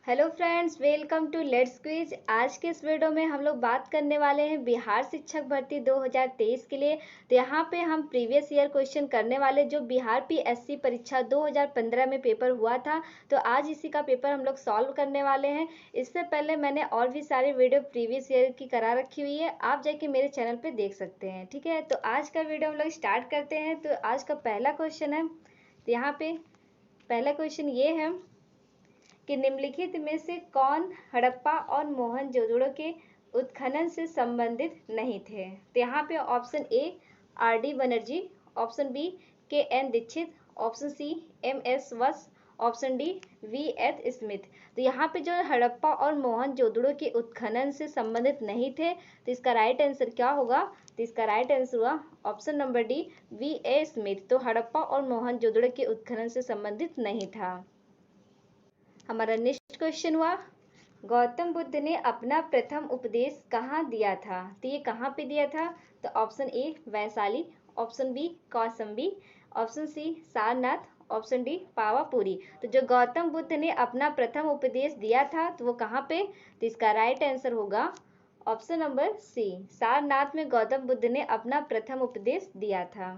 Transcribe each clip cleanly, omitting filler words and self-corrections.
Hello friends, welcome to let's quiz. आज के इस वीडियो में हम लोग बात करने वाले हैं बिहार शिक्षक भर्ती 2023 के लिए। तो यहाँ पे हम प्रीवियस ईयर क्वेश्चन करने वाले जो बिहार पीएससी परीक्षा 2015 में पेपर हुआ था, तो आज इसी का पेपर हम लोग सॉल्व करने वाले हैं। इससे पहले मैंने और भी सारे वीडियो प्रीवियस ईयर की करा रखी हुई है, आप जाके मेरे चैनल पर देख सकते हैं। ठीक है, तो आज का वीडियो हम लोग स्टार्ट करते हैं। तो आज का पहला क्वेश्चन है, तो यहाँ पे पहला क्वेश्चन ये है कि निम्नलिखित में से कौन हड़प्पा और मोहनजोदड़ो के उत्खनन से संबंधित नहीं थे। तो यहाँ पे option A R D. Banerjee, option B K N. Dikshit, option C M S. Vats, option D V H. Smith. तो यहाँ पे जो हड़प्पा और मोहनजोदड़ो के उत्खनन से संबंधित नहीं थे, तो इसका राइट आंसर क्या होगा? तो इसका राइट आंसर हुआ option number D VA. Smith. तो हड़प्पा और मोहनजोदड़ो के उत्खनन से संबंधित नहीं था। हमारा नेक्स्ट क्वेश्चन हुआ, गौतम बुद्ध ने अपना प्रथम उपदेश कहाँ दिया था। तो ये कहाँ पे दिया था? तो option A Vaishali, option B Kaushambi, option C Sarnath, option D Pawapuri. तो जो गौतम बुद्ध ने अपना प्रथम उपदेश दिया था, तो वो कहाँ पे? तो इसका राइट आंसर होगा ऑप्शन नंबर सी, सारनाथ में गौतम बुद्ध ने अपना प्रथम उपदेश दिया था।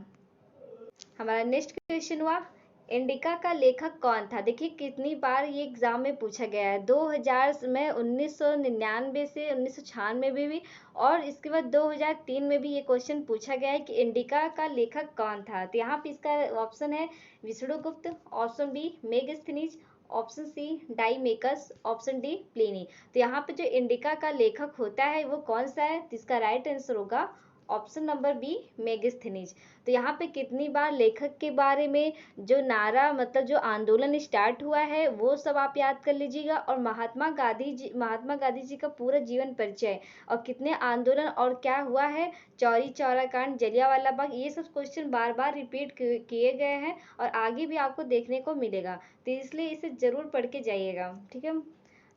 हमारा नेक्स्ट क्वेश्चन हुआ, इंडिका का लेखक कौन था। देखिए कितनी बार ये एग्जाम में पूछा गया है, 2000 में, 1999 से 1996 में भी और इसके बाद 2003 में भी ये क्वेश्चन पूछा गया है कि इंडिका का लेखक कौन था। तो यहाँ पे इसका ऑप्शन है Vishnugupta, option B Megasthenes, option C Deimachus, option D Pliny. तो यहाँ पे जो इंडिका का लेखक होता है वो कौन सा है? तो इसका राइट आंसर होगा ऑप्शन नंबर बी मेगस्थनीज। तो यहाँ पे कितनी बार लेखक के बारे में जो नारा मतलब जो आंदोलन स्टार्ट हुआ है वो सब आप याद कर लीजिएगा, और महात्मा गांधी जी का पूरा जीवन परिचय और कितने आंदोलन और क्या हुआ है, चौरी चौरा कांड, जलियांवाला बाग, ये सब क्वेश्चन बार बार रिपीट किए गए हैं और आगे भी आपको देखने को मिलेगा। तो इसलिए इसे जरूर पढ़ के जाइएगा। ठीक है,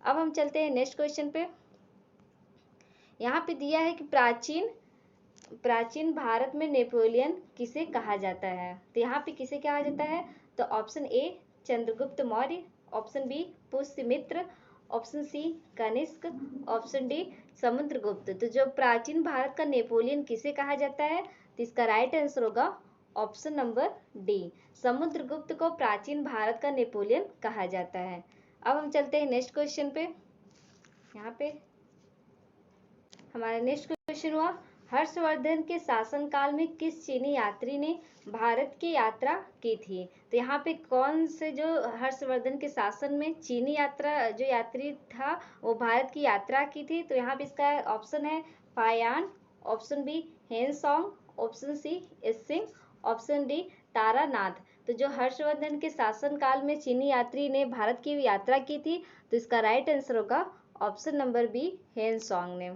अब हम चलते हैं नेक्स्ट क्वेश्चन पे। यहाँ पे दिया है कि प्राचीन भारत में नेपोलियन किसे कहा जाता है। तो यहाँ पे किसे कहा जाता है? तो option A Chandragupta Maurya, option B Pushyamitra, option C Kanishka, option D Samudragupta. तो जो प्राचीन भारत का नेपोलियन किसे कहा जाता है? तो इसका राइट आंसर होगा ऑप्शन नंबर डी, समुद्रगुप्त को प्राचीन भारत का नेपोलियन कहा जाता है। अब हम चलते हैं नेक्स्ट क्वेश्चन पे। यहाँ पे हमारा नेक्स्ट क्वेश्चन हुआ, हर्षवर्धन के शासनकाल में किस चीनी यात्री ने भारत की यात्रा की थी। तो यहाँ पे कौन से जो हर्षवर्धन के शासन में चीनी यात्रा जो यात्री था वो भारत की यात्रा की थी। तो यहाँ पे इसका ऑप्शन है Faxian, option B Hiuen Tsang, option C I Tsing, option D Taranath. तो जो हर्षवर्धन के शासनकाल में चीनी यात्री ने भारत की यात्रा की थी, तो इसका राइट आंसर होगा ऑप्शन नंबर बी हेनसोंग ने।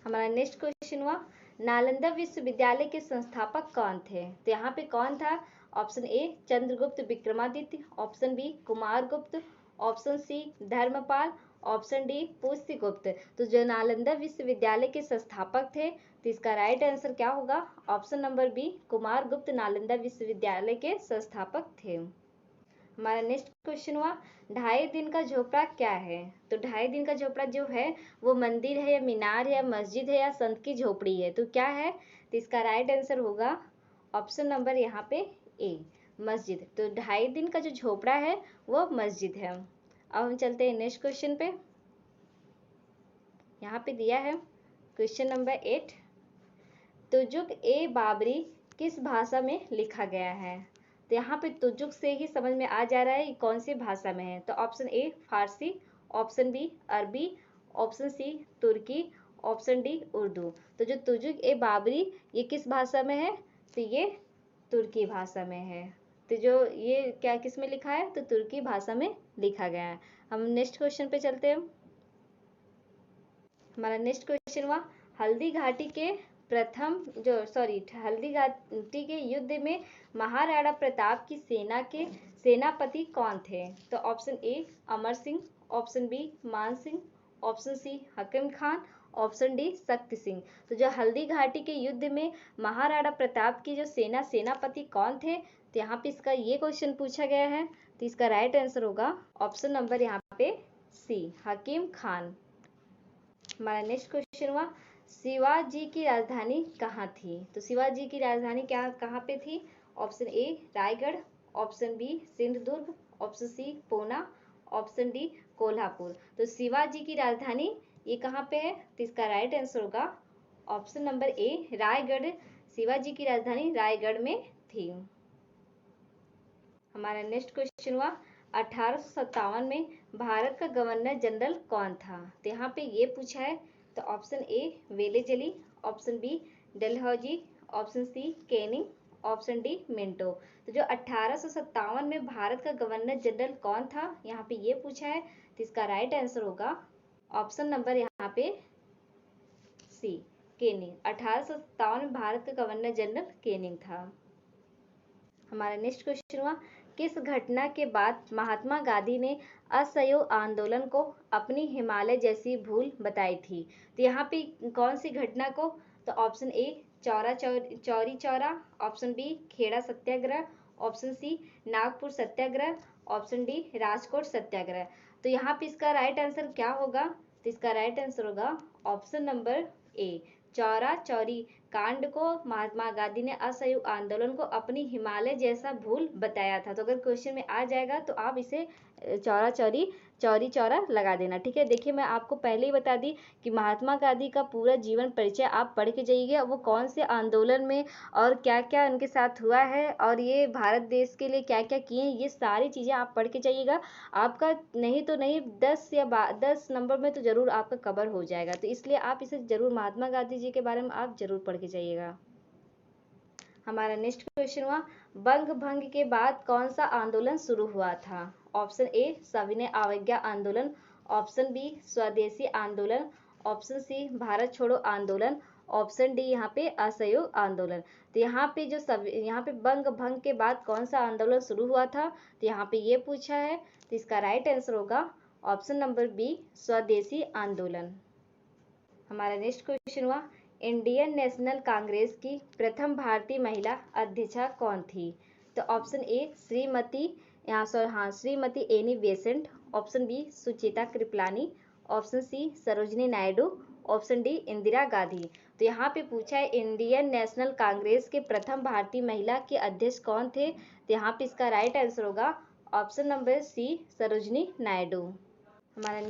हमारा नेक्स्ट क्वेश्चन हुआ, नालंदा विश्वविद्यालय के संस्थापक कौन थे। तो यहाँ पे कौन था? Option A Chandragupta Vikramaditya, option B Kumaragupta, option C Dharmapal, option D Pushyagupta. तो जो नालंदा विश्वविद्यालय के संस्थापक थे, तो इसका राइट आंसर क्या होगा? Option number B Kumaragupta Nalanda विश्वविद्यालय के संस्थापक थे। हमारा नेक्स्ट क्वेश्चन हुआ, 2.5 दिन का झोपड़ा क्या है। तो 2.5 दिन का झोपड़ा जो है वो मंदिर है या मीनार है या मस्जिद है या संत की झोपड़ी है, तो क्या है? तो इसका राइट आंसर होगा ऑप्शन नंबर यहाँ पे ए मस्जिद। तो 2.5 दिन का जो झोपड़ा है वो मस्जिद है। अब हम चलते हैं नेक्स्ट क्वेश्चन पे। यहाँ पे दिया है क्वेश्चन नंबर 8, तुजुक ए बाबरी किस भाषा में लिखा गया है। तो यहाँ पे तुजुक से ही समझ में आ जा रहा है कौन सी भाषा में है। तो option A Farsi, option B Arabi, option C Turki, option D Urdu. तो जो तुजुक ए बाबरी ये किस भाषा में है? तो ये तुर्की भाषा में है। तो जो ये क्या किस में लिखा है? तो तुर्की भाषा में लिखा गया है। हम नेक्स्ट क्वेश्चन पे चलते हैं। हमारा नेक्स्ट क्वेश्चन हुआ, हल्दी घाटी के युद्ध में महाराणा प्रताप की सेना के सेनापति कौन थे। तो option A Amar Singh, option B Man Singh, option C Hakim Khan, option D Shakti Singh. तो जो हल्दी घाटी के युद्ध में महाराणा प्रताप की जो सेनापति कौन थे, तो यहाँ पे इसका ये क्वेश्चन पूछा गया है। तो इसका राइट आंसर होगा ऑप्शन नंबर यहाँ पे सी हकीम खान। हमारा नेक्स्ट क्वेश्चन हुआ शिवाजी की राजधानी कहाँ थी? तो शिवाजी की राजधानी कहाँ पे थी? Option A Raigad, option B Sindhudurg, option C Poona, option D Kolhapur. तो शिवाजी की राजधानी ये कहाँ पे है? तो इसका राइट आंसर होगा option number A Raigarh. Shivaji की राजधानी रायगढ़ में थी। हमारा नेक्स्ट क्वेश्चन हुआ 1857 में भारत का गवर्नर जनरल कौन था? तो यहाँ पे ये पूछा है। तो option A Wellesley, option B Dalhousie, option C Canning, option D Minto. तो जो 1857 में भारत का गवर्नर जनरल कौन था, यहाँ पे ये पूछा है। तो इसका राइट आंसर होगा ऑप्शन नंबर यहाँ पे सी केनिंग। 1857 में भारत का गवर्नर जनरल केनिंग था। हमारा नेक्स्ट क्वेश्चन हुआ किस घटना के बाद महात्मा गांधी ने असहयोग आंदोलन को अपनी हिमालय जैसी भूल बताई थी? तो यहाँ पे कौन सी घटना को? तो option A Chauri Chaura, option B Kheda Satyagraha, option C Nagpur Satyagraha, option D Rajkot Satyagraha. तो यहाँ पे इसका राइट आंसर क्या होगा? तो इसका राइट आंसर होगा option number A Chaura Chauri कांड को महात्मा गांधी ने असहयोग आंदोलन को अपनी हिमालय जैसा भूल बताया था। तो अगर क्वेश्चन में आ जाएगा तो आप इसे चौरा चौरी चौरी चौरा लगा देना। ठीक है, देखिए मैं आपको पहले ही बता दी कि महात्मा गांधी का पूरा जीवन परिचय आप पढ़ के जाइएगा, वो कौन से आंदोलन में और क्या क्या उनके साथ हुआ है और ये भारत देश के लिए क्या क्या किए हैं, ये सारी चीज़ें आप पढ़ के जाइएगा। आपका नहीं तो नहीं 10 नंबर में तो जरूर आपका कवर हो जाएगा। तो इसलिए आप इसे जरूर महात्मा गांधी जी के बारे में आप जरूर पढ़ के जाइएगा। हमारा नेक्स्ट क्वेश्चन हुआ बंग भंग के बाद कौन सा आंदोलन शुरू हुआ था? ऑप्शन ए सविनय अवज्ञा आंदोलन, ऑप्शन बी स्वदेशी आंदोलन, ऑप्शन सी भारत छोड़ो आंदोलन, ऑप्शन डी यहाँ पे असहयोग आंदोलन। तो यहाँ पे यहाँ पे बंग भंग के बाद कौन सा आंदोलन शुरू हुआ था? तो यहाँ पे ये पूछा है। तो इसका राइट आंसर होगा ऑप्शन नंबर बी स्वदेशी आंदोलन। हमारा नेक्स्ट क्वेश्चन हुआ इंडियन नेशनल कांग्रेस की प्रथम भारतीय महिला अध्यक्षा कौन थी? तो option A Shrimati Annie Besant, option B Sucheta Kripalani, option C Sarojini Naidu, option D Indira Gandhi. तो यहाँ पे पूछा है इंडियन नेशनल कांग्रेस के प्रथम भारतीय महिला के अध्यक्ष कौन थे? तो यहाँ पे इसका राइट आंसर होगा option number C Sarojini Naidu. हमारा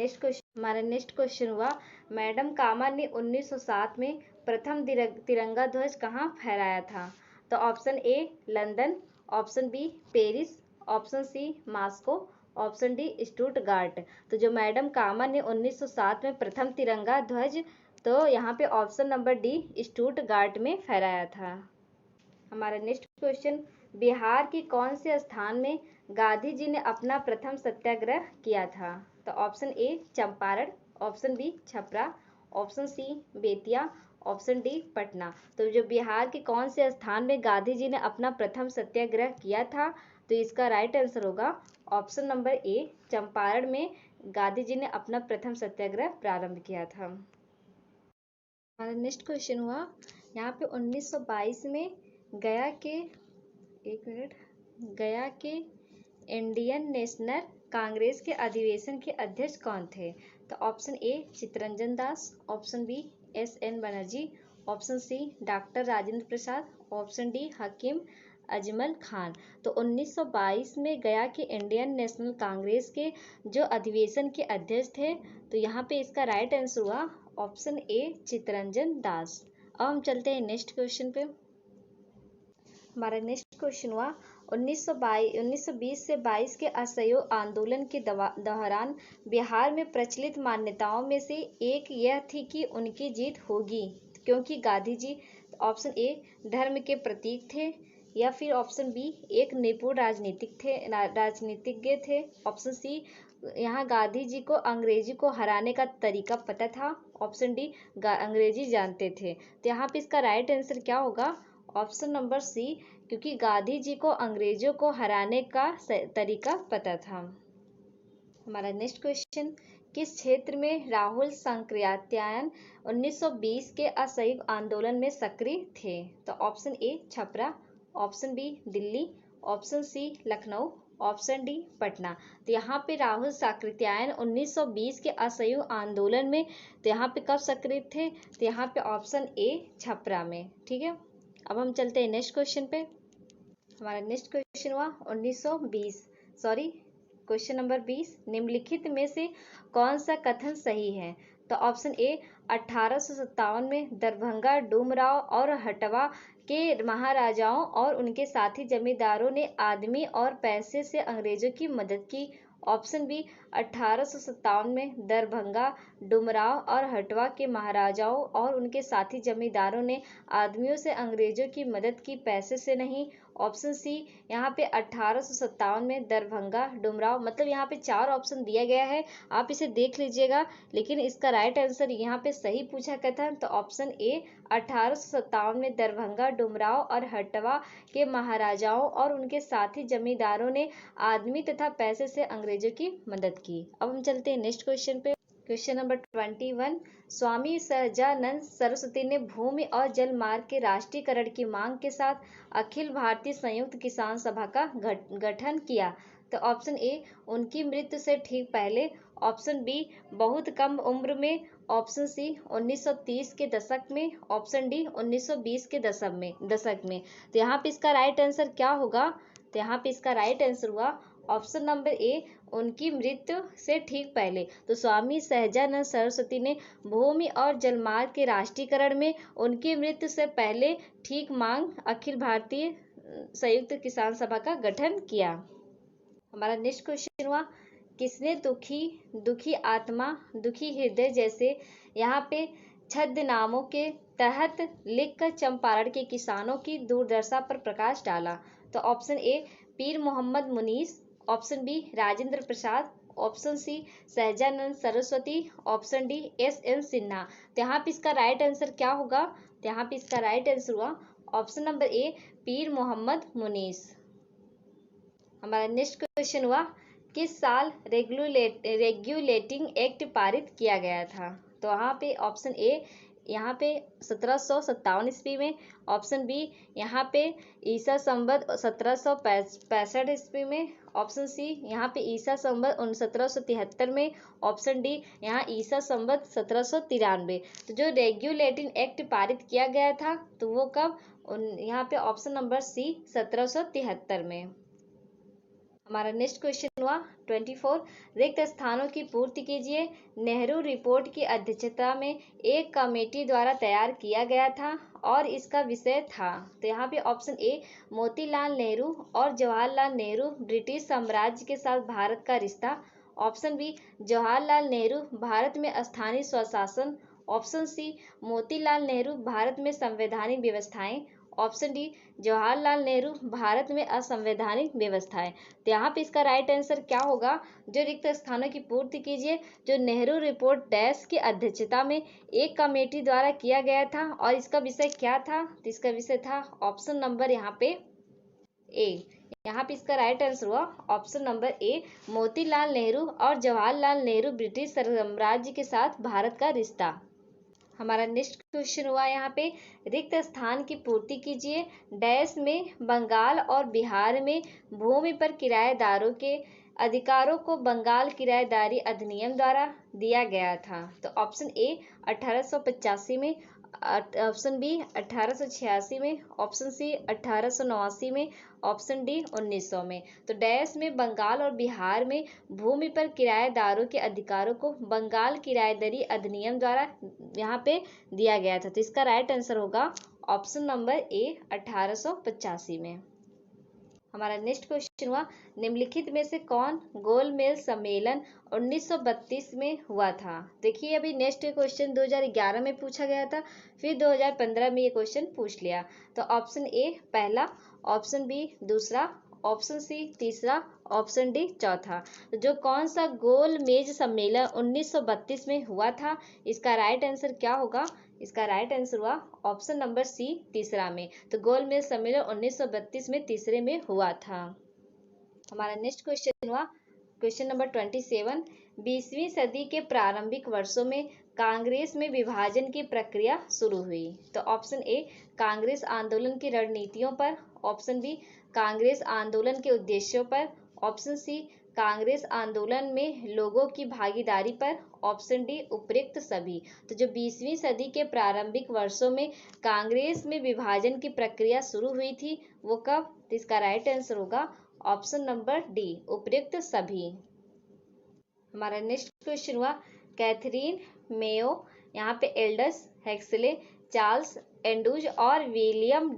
नेक्स्ट क्वेश्चन हुआ मैडम कामा ने 1907 में प्रथम तिरंगा ध्वज कहाँ फहराया था? तो option A London, option B Paris, option C Moscow, option D Stuttgart. तो जो मैडम कामा ने 1907 में प्रथम तिरंगा ध्वज तो यहाँ पे ऑप्शन नंबर डी स्टुटगार्ट में फहराया था। हमारा नेक्स्ट क्वेश्चन बिहार के कौन से स्थान में गांधी जी ने अपना प्रथम सत्याग्रह किया था? तो option A Champaran, option B Chhapra, option C Bettiah, option D Patna. तो जो बिहार के कौन से स्थान में गांधी जी ने अपना प्रथम सत्याग्रह किया था? तो इसका राइट आंसर होगा ऑप्शन नंबर ए चंपारण में गांधी जी ने अपना प्रथम सत्याग्रह प्रारंभ किया था। हमारा नेक्स्ट क्वेश्चन हुआ यहाँ पे 1922 में गया के इंडियन नेशनल कांग्रेस के अधिवेशन के अध्यक्ष कौन थे? तो option A Chittaranjan Das, option B S N. Banerjee, option C doctor Rajendra Prasad, option D Hakim Ajmal Khan. तो 1922 में गया के इंडियन नेशनल कांग्रेस के जो अधिवेशन के अध्यक्ष थे, तो यहाँ पे इसका राइट आंसर हुआ ऑप्शन ए चित्तरंजन दास। अब हम चलते हैं नेक्स्ट क्वेश्चन पे। हमारा नेक्स्ट क्वेश्चन हुआ 1920 से 22 के असहयोग आंदोलन के दौरान बिहार में प्रचलित मान्यताओं में से एक यह थी कि उनकी जीत होगी क्योंकि गांधी जी ऑप्शन ए धर्म के प्रतीक थे, या फिर ऑप्शन बी एक निपुण राजनीतिज्ञ थे, ऑप्शन सी यहाँ गांधी जी को अंग्रेजी को हराने का तरीका पता था, ऑप्शन डी अंग्रेजी जानते थे। तो यहाँ पे इसका राइट आंसर क्या होगा? ऑप्शन नंबर सी क्योंकि गांधी जी को अंग्रेजों को हराने का तरीका पता था। हमारा नेक्स्ट क्वेश्चन किस क्षेत्र में राहुल सांकृत्यायन 1920 के असहयोग आंदोलन में सक्रिय थे? तो option A Chhapra, option B Delhi, option C Lucknow, option D Patna. तो यहाँ पे राहुल साकृत्यायन 1920 के असहयोग आंदोलन में, तो यहाँ पे कब सक्रिय थे, तो यहाँ पे ऑप्शन ए छपरा में। ठीक है, अब हम चलते हैं नेक्स्ट क्वेश्चन पे। हमारा नेक्स्ट क्वेश्चन हुआ 1920, सॉरी क्वेश्चन नंबर 20, निम्नलिखित में से कौन सा कथन सही है। तो ऑप्शन ए 1857 में दरभंगा डूमराव और हटवा के महाराजाओं और उनके साथी जमींदारों ने आदमी और पैसे से अंग्रेजों की मदद की। ऑप्शन बी 1857 में दरभंगा डुमराव और हटवा के महाराजाओं और उनके साथी जमींदारों ने आदमियों से अंग्रेजों की मदद की, पैसे से नहीं। ऑप्शन सी यहाँ पे 1857 में दरभंगा डुमराव, मतलब यहाँ पे 4 ऑप्शन दिया गया है, आप इसे देख लीजिएगा, लेकिन इसका राइट आंसर यहाँ पे सही पूछा कथन तो ऑप्शन ए 1857 में दरभंगा डुमराव और हटवा के महाराजाओं और उनके साथी जमींदारों ने आदमी तथा पैसे से अंग्रेजों की मदद की। अब हम चलते हैं नेक्स्ट क्वेश्चन पे। क्वेश्चन नंबर 21, स्वामी सहजानंद सरस्वती ने भूमि और जल मार्ग के राष्ट्रीयकरण की मांग के साथ अखिल भारतीय संयुक्त किसान सभा का गठन किया। तो ऑप्शन ए उनकी मृत्यु से ठीक पहले, ऑप्शन बी बहुत कम उम्र में, ऑप्शन सी 1930 के दशक में, ऑप्शन डी 1920 के दशक में। तो यहाँ पे इसका राइट आंसर क्या होगा, तो यहाँ पे इसका राइट आंसर हुआ ऑप्शन नंबर ए उनकी मृत्यु से ठीक पहले। तो स्वामी सहजानंद सरस्वती ने भूमि और जलमार्ग के राष्ट्रीयकरण में उनकी मृत्यु से पहले ठीक मांग अखिल भारतीय संयुक्त किसान सभा का गठन किया। हमारा नेक्स्ट क्वेश्चन हुआ किसने दुखी आत्मा दुखी हृदय जैसे यहाँ पे छद्मनामों के तहत लिखकर चंपारण के किसानों की दुर्दशा पर प्रकाश डाला। तो option A Pir Mohammad Munis, option B Rajendra Prasad, option C Sahajanand Saraswati, option D S N. Sinha. तो यहाँ पे इसका राइट आंसर क्या होगा, तो यहाँ पे इसका राइट आंसर हुआ option number A Pir Mohammad मुनीस। हमारा नेक्स्ट क्वेश्चन हुआ किस साल रेगुलेटिंग एक्ट पारित किया गया था। तो यहाँ पे ऑप्शन ए यहाँ पे 1757 ईस्वी में, ऑप्शन बी यहाँ पे ईसा संवत 1765 ईस्वी में, ऑप्शन सी यहाँ पे ईसा संवत 1773 में, ऑप्शन डी यहाँ ईसा संवत 1793। तो जो रेगुलेटिंग एक्ट पारित किया गया था तो वो कब, यहाँ पे ऑप्शन नंबर सी 1773 में। हमारा नेक्स्ट क्वेश्चन हुआ 24, रिक्त स्थानों की पूर्ति कीजिए। नेहरू रिपोर्ट की अध्यक्षता में एक कमेटी द्वारा तैयार किया गया था और इसका विषय था। तो यहाँ पे ऑप्शन ए मोतीलाल नेहरू और जवाहरलाल नेहरू ब्रिटिश साम्राज्य के साथ भारत का रिश्ता, ऑप्शन बी जवाहरलाल नेहरू भारत में स्थानीय स्वशासन, ऑप्शन सी मोतीलाल नेहरू भारत में संवैधानिक व्यवस्थाएं, ऑप्शन डी जवाहरलाल नेहरू भारत में असंवैधानिक व्यवस्थाएं। तो यहाँ पे इसका राइट आंसर क्या होगा, जो रिक्त स्थानों की पूर्ति कीजिए जो नेहरू रिपोर्ट डैश की अध्यक्षता में एक कमेटी द्वारा किया गया था और इसका विषय क्या था, तो इसका विषय था ऑप्शन नंबर यहाँ पे ए। यहाँ पे इसका राइट आंसर हुआ option number A Motilal Nehru और जवाहरलाल नेहरू ब्रिटिश साम्राज्य के साथ भारत का रिश्ता। हमारा नेक्स्ट क्वेश्चन हुआ यहाँ पे रिक्त स्थान की पूर्ति कीजिए। डैश में बंगाल और बिहार में भूमि पर किराएदारों के अधिकारों को बंगाल किराएदारी अधिनियम द्वारा दिया गया था। तो ऑप्शन ए 1885 में, ऑप्शन बी 1886 में, ऑप्शन सी 1889 में, ऑप्शन डी 1900 में। तो डैश में बंगाल और बिहार में भूमि पर किराएदारों के अधिकारों को बंगाल किराएदारी अधिनियम द्वारा यहाँ पे दिया गया था। तो इसका राइट आंसर होगा ऑप्शन नंबर ए 1885 में। हमारा नेक्स्ट क्वेश्चन हुआ निम्नलिखित में से कौन गोलमेज सम्मेलन 1932 में हुआ था। देखिए अभी नेक्स्ट क्वेश्चन 2011 में पूछा गया था, फिर 2015 में ये क्वेश्चन पूछ लिया। तो ऑप्शन ए पहला, ऑप्शन बी दूसरा, ऑप्शन सी तीसरा, ऑप्शन डी चौथा। तो जो कौन सा गोल मेज सम्मेलन 1932 में हुआ था, इसका राइट आंसर क्या होगा, इसका राइट आंसर हुआ ऑप्शन नंबर सी तीसरा में। तो गोल मेज सम्मेलन 1932 में तीसरे में हुआ था। हमारा नेक्स्ट क्वेश्चन हुआ क्वेश्चन नंबर 27, 20वीं सदी के प्रारंभिक वर्षों में कांग्रेस में विभाजन की प्रक्रिया शुरू हुई। तो ऑप्शन ए कांग्रेस आंदोलन की रणनीतियों पर, ऑप्शन बी कांग्रेस आंदोलन के उद्देश्यों पर, ऑप्शन सी कांग्रेस आंदोलन में लोगों की भागीदारी पर, ऑप्शन डी उपरोक्त सभी। तो जो 20वीं सदी के प्रारंभिक वर्षों में कांग्रेस में विभाजन की प्रक्रिया शुरू हुई थी, वो कब? तो इसका राइट आंसर होगा ऑप्शन नंबर डी उपरोक्त सभी। हमारा नेक्स्ट क्वेश्चन हुआ कैथरीन मेयो, यहाँ पे एल्डस हेक्सले, चार्ल्स एंडूज और विलियम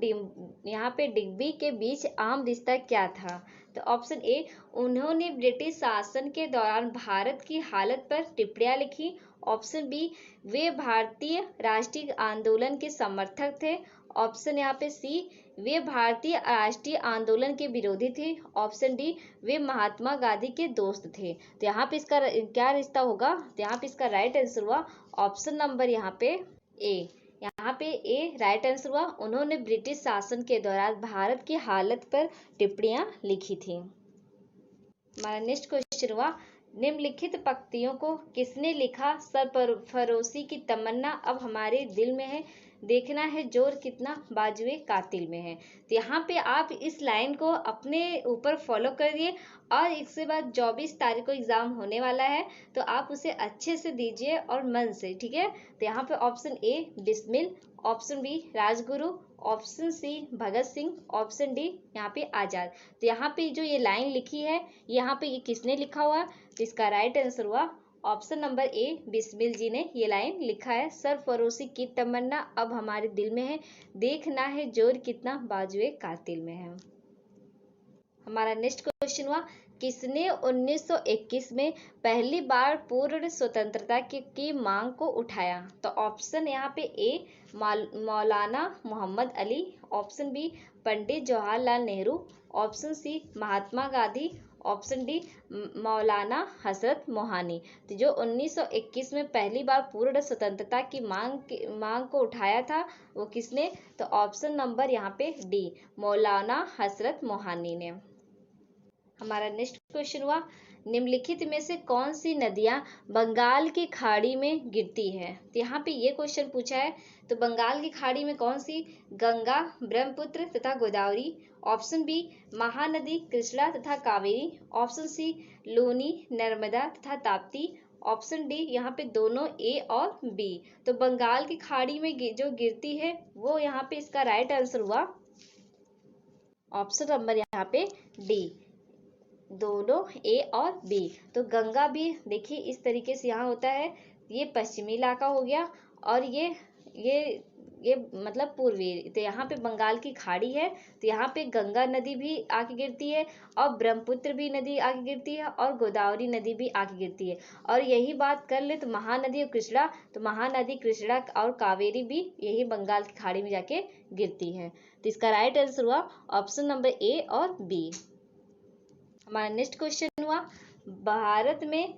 यहाँ पे डिग्बी के बीच आम रिश्ता क्या था? तो ऑप्शन ए उन्होंने ब्रिटिश शासन के दौरान भारत की हालत पर टिप्पणियां लिखी, ऑप्शन बी वे भारतीय राष्ट्रीय आंदोलन के समर्थक थे, ऑप्शन यहाँ पे सी वे भारतीय राष्ट्रीय आंदोलन के विरोधी थे, option D way Mahatma Gandhi के दोस्त थे। तो यहाँ पे इसका क्या रिश्ता होगा? तो यहाँ पे इसका राइट आंसर हुआ ऑप्शन नंबर यहाँ पे ए। यहाँ पे ए राइट आंसर हुआ, उन्होंने ब्रिटिश शासन के दौरान भारत की हालत पर टिप्पणियां लिखी थी। हमारा नेक्स्ट क्वेश्चन हुआ निम्नलिखित पंक्तियों को किसने लिखा? सरफरोशी की तमन्ना अब हमारे दिल में है, देखना है जोर कितना बाजुए कातिल में है। तो यहाँ पे आप इस लाइन को अपने ऊपर फॉलो करिए और इसके बाद 24 तारीख को एग्जाम होने वाला है, तो आप उसे अच्छे से दीजिए और मन से, ठीक है। तो यहाँ पे option A Bismil, option B Rajguru, option C Bhagat Singh, option D यहाँ पे आजाद। तो यहाँ पे जो ये लाइन लिखी है, यहाँ पे ये किसने लिखा हुआ? तो इसका राइट आंसर हुआ ऑप्शन नंबर ए बिस्मिल जी ने ये लाइन लिखा है। सरफरोशी की तमन्ना अब हमारे दिल में है, देखना है जोर कितना बाजुए कातिल में है। हमारा नेक्स्ट क्वेश्चन हुआ किसने 1921 में पहली बार पूर्ण स्वतंत्रता की मांग को उठाया? तो ऑप्शन यहाँ पे ए मौलाना Mohammad Ali, option B Pandit Jawaharlal Nehru, option C Mahatma Gandhi, option D मौलाना हजरत मोहानी। तो जो 1921 में पहली बार पूर्ण स्वतंत्रता की मांग को उठाया था वो किसने? तो ऑप्शन नंबर यहाँ पे डी मौलाना हजरत मोहानी ने। हमारा नेक्स्ट क्वेश्चन हुआ निम्नलिखित में से कौन सी नदियां बंगाल की खाड़ी में गिरती है? तो यहाँ पे ये क्वेश्चन पूछा है। तो बंगाल की खाड़ी में कौन सी? गंगा, ब्रह्मपुत्र तथा गोदावरी, ऑप्शन बी महानदी कृष्णा तथा कावेरी, ऑप्शन सी लूनी, नर्मदा तथा ताप्ती, ऑप्शन डी यहाँ पे दोनों ए और बी। तो बंगाल की खाड़ी में जो गिरती है वो यहाँ पे इसका राइट आंसर हुआ ऑप्शन नंबर यहाँ पे डी दोनों ए और बी। तो गंगा भी देखिए इस तरीके से यहाँ होता है, ये पश्चिमी इलाका हो गया और ये मतलब पूर्वी। तो यहाँ पे बंगाल की खाड़ी है, तो यहाँ पे गंगा नदी भी आके गिरती है और ब्रह्मपुत्र भी नदी आके गिरती है और गोदावरी नदी भी आके गिरती है। और यही बात कर ले तो महानदी और कृष्णा, तो महानदी कृष्णा और कावेरी भी यही बंगाल की खाड़ी में जाके गिरती है। तो इसका राइट आंसर हुआ ऑप्शन नंबर ए और बी। हमारा नेक्स्ट क्वेश्चन हुआ भारत में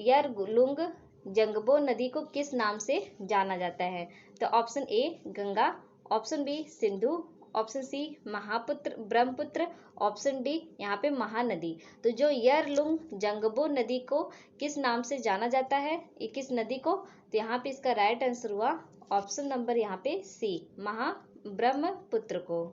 यरलुंग जंगबो नदी को किस नाम से जाना जाता है? तो option A Ganga, option B Sindhu, option C Brahmaputra, option D यहाँ पे महानदी। तो जो यरलुंग जंगबो नदी को किस नाम से जाना जाता है, किस नदी को? तो यहाँ पे इसका राइट आंसर हुआ ऑप्शन नंबर यहाँ पे सी ब्रह्मपुत्र को।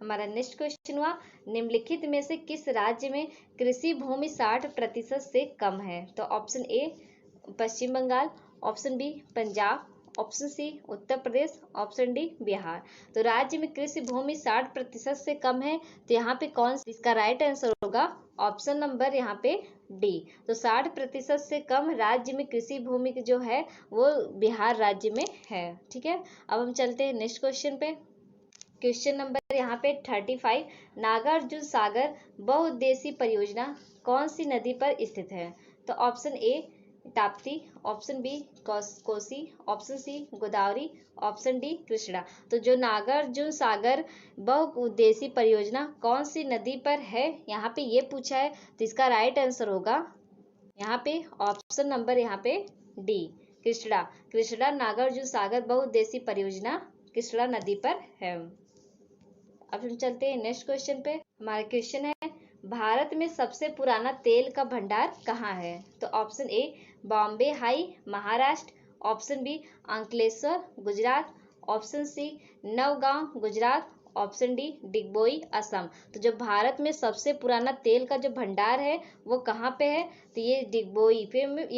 हमारा नेक्स्ट क्वेश्चन हुआ निम्नलिखित में से किस राज्य में कृषि भूमि 60% से कम है? तो option A Paschim Bengal, option B Punjab, option C Uttar Pradesh, option D Bihar. तो राज्य में कृषि भूमि 60% से कम है, तो यहाँ पे कौन सा? इसका राइट आंसर होगा ऑप्शन नंबर यहाँ पे डी। तो 60% से कम राज्य में कृषि भूमि जो है वो बिहार राज्य में है। ठीक है, अब हम चलते हैं नेक्स्ट क्वेश्चन पे। क्वेश्चन नंबर यहाँ पे 35 नागार्जुन सागर बहुउद्देशीय परियोजना कौन सी नदी पर स्थित है? तो option A Tapti, option B Kosi, option C Godavari, option D Krishna. तो जो नागार्जुन सागर बहुउद्देशीय परियोजना कौन सी नदी पर है यहाँ पे ये पूछा है, तो इसका राइट आंसर होगा यहाँ पे ऑप्शन नंबर यहाँ पे डी कृष्णा नागार्जुन सागर बहुउद्देशीय परियोजना कृष्णा नदी पर है। अब हम चलते हैं नेक्स्ट क्वेश्चन पे। हमारा क्वेश्चन है भारत में सबसे पुराना तेल का भंडार कहाँ है? तो option A Bombay high Maharashtra, option B Ankleshwar Gujarat, option C Navgaon Gujarat, option D Digboi Assam. तो जो भारत में सबसे पुराना तेल का जो भंडार है वो कहाँ पे है? तो ये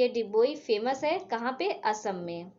डिगबोई फेमस है कहाँ पे? असम में।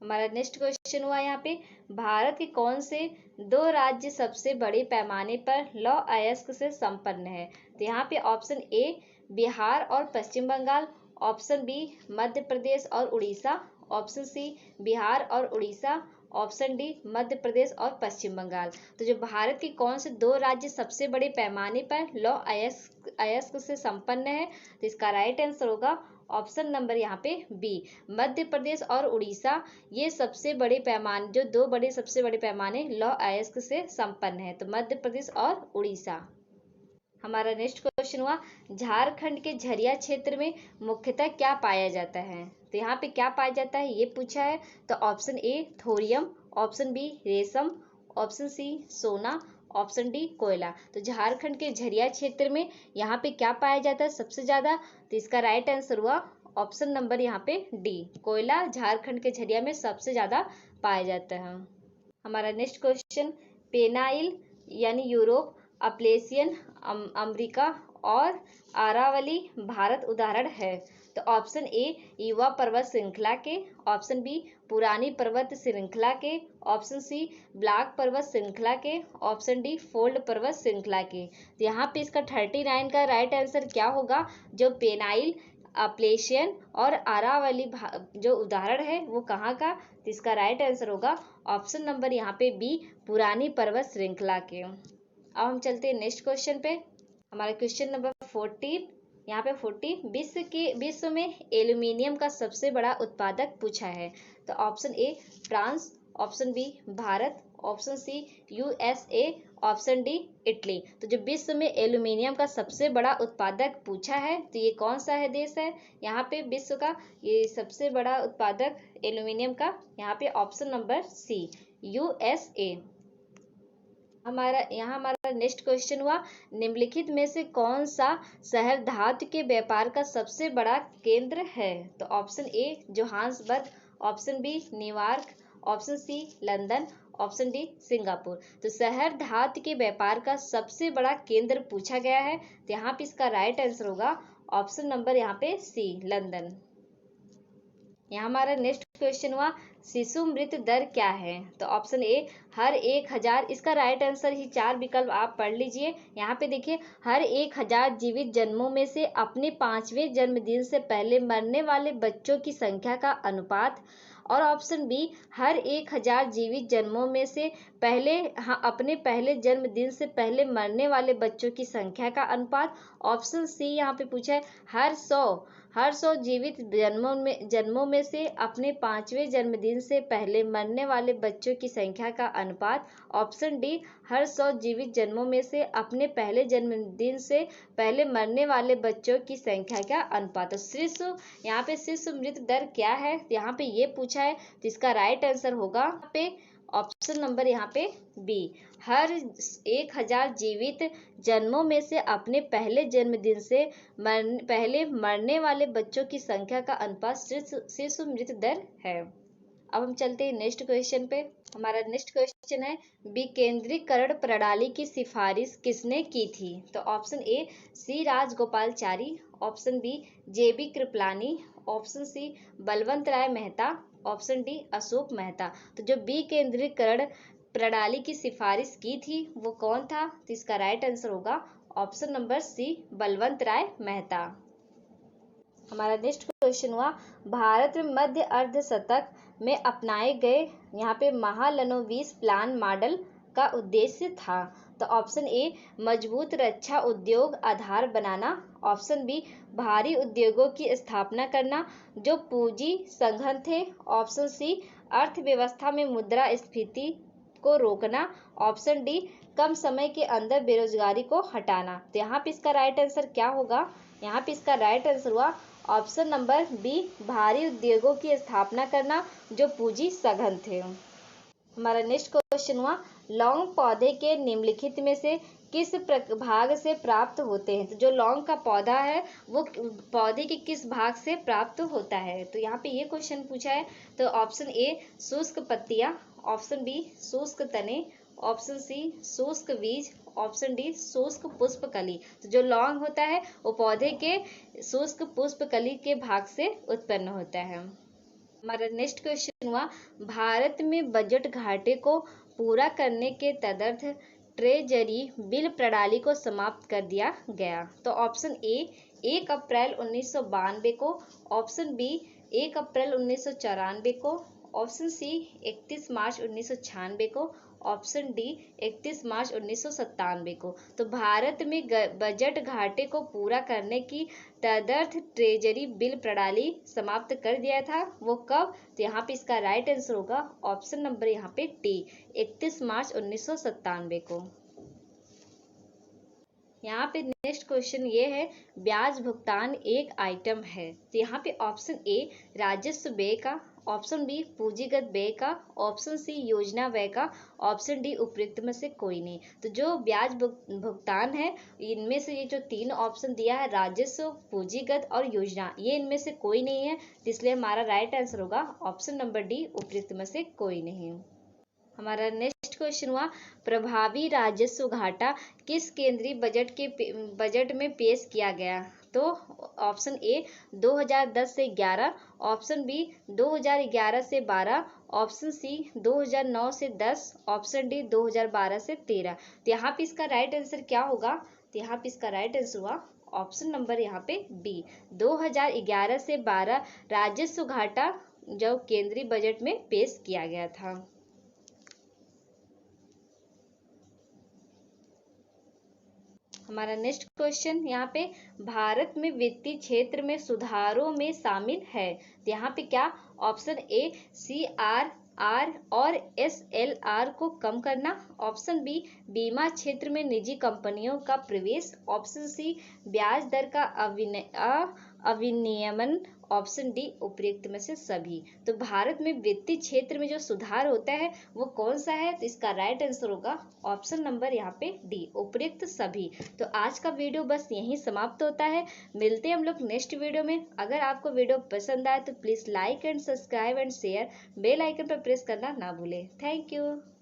हमारा नेक्स्ट क्वेश्चन हुआ यहाँ पे, भारत के कौन से दो राज्य सबसे बड़े पैमाने पर लौह अयस्क से संपन्न है? तो यहाँ पे ऑप्शन ए बिहार और पश्चिम बंगाल, ऑप्शन बी मध्य प्रदेश और उड़ीसा, ऑप्शन सी बिहार और उड़ीसा, ऑप्शन डी मध्य प्रदेश और पश्चिम बंगाल। तो जो भारत के कौन से दो राज्य सबसे बड़े पैमाने पर लौह अयस्क से संपन्न है? तो इसका राइट आंसर होगा ऑप्शन नंबर यहाँ पे बी, मध्य प्रदेश और उड़ीसा। ये सबसे बड़े पैमाने, जो दो बड़े सबसे बड़े पैमाने लौह अयस्क से संपन्न है, तो मध्य प्रदेश और उड़ीसा। हमारा नेक्स्ट क्वेश्चन हुआ, झारखंड के झरिया क्षेत्र में मुख्यतः क्या पाया जाता है? तो यहाँ पे क्या पाया जाता है ये पूछा है। तो option A thorium, option B रेशम, ऑप्शन सी सोना, ऑप्शन डी कोयला। तो झारखंड के झरिया क्षेत्र में यहाँ पे क्या पाया जाता है सबसे ज्यादा? तो इसका राइट आंसर हुआ ऑप्शन नंबर यहाँ पे डी, कोयला झारखंड के झरिया में सबसे ज्यादा पाया जाता है। हमारा नेक्स्ट क्वेश्चन, पेनाइल यानी यूरोप, अपलेशियन अमेरिका और आरावली भारत उदाहरण है। तो ऑप्शन ए युवा पर्वत श्रृंखला के, ऑप्शन बी पुरानी पर्वत श्रृंखला के, ऑप्शन सी ब्लैक पर्वत श्रृंखला के, ऑप्शन डी फोल्ड पर्वत श्रृंखला के। तो यहाँ पे इसका 39 का राइट आंसर क्या होगा? जो पेनाइल, अपलेशियन और आरावली जो उदाहरण है वो कहाँ का? तो इसका राइट आंसर होगा ऑप्शन नंबर यहाँ पे बी, पुरानी पर्वत श्रृंखला के। अब हम चलते हैं नेक्स्ट क्वेश्चन पे। हमारा क्वेश्चन नंबर 40, यहाँ पे 40, विश्व में एल्यूमिनियम का सबसे बड़ा उत्पादक पूछा है। तो option A France, option B Bharat, option C USA, option D Italy. तो जो विश्व में एल्यूमिनियम का सबसे बड़ा उत्पादक पूछा है तो ये कौन सा है देश है यहाँ पे विश्व का ये सबसे बड़ा उत्पादक एल्यूमिनियम का? यहाँ पे ऑप्शन नंबर सी यूएसए। हमारा नेक्स्ट क्वेश्चन हुआ, निम्नलिखित में से कौन सा शहर धातु के व्यापार का सबसे बड़ा केंद्र है? तो option A Johannesburg, option B New York, option C London, option D Singapore. तो शहर धातु के व्यापार का सबसे बड़ा केंद्र पूछा गया है, तो यहाँ पे इसका राइट आंसर होगा ऑप्शन नंबर यहाँ पे सी लंदन। यहाँ हमारा नेक्स्ट क्वेश्चन हुआ, शिशु मृत्यु दर क्या है? तो ऑप्शन ए हर 1000, इसका राइट आंसर ही 4 विकल्प आप पढ़ लीजिए। यहाँ पे देखिए, हर 1000 जीवित जन्मों में से अपने 5वें जन्मदिन से पहले मरने वाले बच्चों की संख्या का अनुपात, और ऑप्शन बी हर 1000 जीवित जन्मों में से अपने पहले जन्मदिन से पहले मरने वाले बच्चों की संख्या का अनुपात। ऑप्शन सी यहाँ पे पूछा है हर 100 जीवित जन्मों में से अपने 5वें जन्मदिन से पहले मरने वाले बच्चों की संख्या का अनुपात। ऑप्शन डी हर 100 जीवित जन्मों में से अपने पहले जन्मदिन से पहले मरने वाले बच्चों की संख्या का अनुपात। तो यहाँ पे शिशु मृत्यु दर क्या है यहाँ पे ये पूछा है, तो इसका राइट आंसर होगा यहाँ पे ऑप्शन नंबर यहाँ पे बी, हर 1000 जीवित जन्मों में से अपने पहले जन्मदिन से पहले मरने वाले बच्चों की संख्या का अनुपात शिशु मृत्यु दर है। अब हम चलते हैं नेक्स्ट क्वेश्चन पे। हमारा नेक्स्ट क्वेश्चन है, विकेंद्रीकरण प्रणाली की सिफारिश किसने की थी? तो option A C Rajagopalachari, option B J B Kripalani, option C Balwant Rai Mehta, option D Ashok Mehta. तो जो विकेंद्रीकरण प्रणाली की सिफारिश की थी वो कौन था? तो इसका राइट आंसर होगा ऑप्शन नंबर सी बलवंत राय मेहता। हमारा नेक्स्ट क्वेश्चन हुआ, भारत में मध्य अर्धशतक में अपनाए गए यहाँ पे महालनोबिस प्लान मॉडल का उद्देश्य था। तो ऑप्शन ए मजबूत रक्षा उद्योग आधार बनाना, ऑप्शन बी भारी उद्योगों की स्थापना करना जो पूंजी संघन थे, ऑप्शन सी अर्थव्यवस्था में मुद्रास्फीति को रोकना, ऑप्शन डी कम समय के अंदर बेरोजगारी को हटाना। तो यहाँ पे इसका राइट आंसर क्या होगा? यहाँ पे इसका राइट आंसर हुआ ऑप्शन नंबर बी भारी उद्योगों की स्थापना करना जो पूंजी सघन थे। हमारा नेक्स्ट क्वेश्चन हुआ, लौंग पौधे के निम्नलिखित में से किस भाग से प्राप्त होते हैं? तो जो लौंग का पौधा है वो पौधे के किस भाग से प्राप्त होता है? तो यहाँ पे ये क्वेश्चन पूछा है। तो ऑप्शन ए शुष्क पत्तियां, ऑप्शन बी शुष्क तने, ऑप्शन सी शुष्क बीज, ऑप्शन डी शुष्क पुष्पकली। तो जो लौंग होता है वो पौधे के शुष्क पुष्पकली के भाग से उत्पन्न होता है। हमारा नेक्स्ट क्वेश्चन हुआ, भारत में बजट घाटे को पूरा करने के तदर्थ ट्रेजरी बिल प्रणाली को समाप्त कर दिया गया। तो ऑप्शन ए 1 अप्रैल 1992 को, ऑप्शन बी 1 अप्रैल 1994 को, ऑप्शन सी 31 मार्च 1996 को, ऑप्शन डी 31 मार्च 1997 को। तो भारत में बजट घाटे को पूरा करने की तदर्थ ट्रेजरी बिल प्रणाली समाप्त कर दिया था, वो कब? तो यहाँ पे इसका राइट आंसर होगा ऑप्शन नंबर यहाँ पे डी 31 मार्च 1997 को। यहाँ पे नेक्स्ट क्वेश्चन ये है, ब्याज भुगतान एक आइटम है। तो यहाँ पे ऑप्शन ए राजस्व व्यय का, ऑप्शन बी पूंजीगत व्यय का, ऑप्शन सी योजना व्यय का, ऑप्शन डी उपयुक्त में से कोई नहीं। तो जो ब्याज भुगतान है, इनमें से ये जो तीन ऑप्शन दिया है राजस्व, पूंजीगत और योजना, ये इनमें से कोई नहीं है, इसलिए हमारा राइट आंसर होगा ऑप्शन नंबर डी उपयुक्त में से कोई नहीं। हमारा नेक्स्ट क्वेश्चन हुआ, प्रभावी राजस्व घाटा किस केंद्रीय बजट में पेश किया गया? तो ऑप्शन ए 2010 से 11, ऑप्शन बी 2011 से 12, ऑप्शन सी 2009 से 10, ऑप्शन डी 2012 से 13। तो यहाँ पे इसका राइट आंसर क्या होगा? तो यहाँ पे इसका राइट आंसर हुआ ऑप्शन नंबर यहाँ पे बी 2011 से 12 राजस्व घाटा जो केंद्रीय बजट में पेश किया गया था। हमारा नेक्स्ट क्वेश्चन यहाँ पे, भारत में वित्तीय क्षेत्र में सुधारों में शामिल है। तो यहाँ पे क्या? ऑप्शन ए CRR और SLR को कम करना, ऑप्शन बी बीमा क्षेत्र में निजी कंपनियों का प्रवेश, ऑप्शन सी ब्याज दर का अविनियमन, ऑप्शन डी उपयुक्त में से सभी। तो भारत में वित्तीय क्षेत्र में जो सुधार होता है वो कौन सा है? तो इसका राइट आंसर होगा ऑप्शन नंबर यहाँ पे डी उपयुक्त सभी। तो आज का वीडियो बस यहीं समाप्त होता है, मिलते हैं हम लोग नेक्स्ट वीडियो में। अगर आपको वीडियो पसंद आए तो please like and subscribe and share, bell icon पर प्रेस करना ना भूलें। Thank you.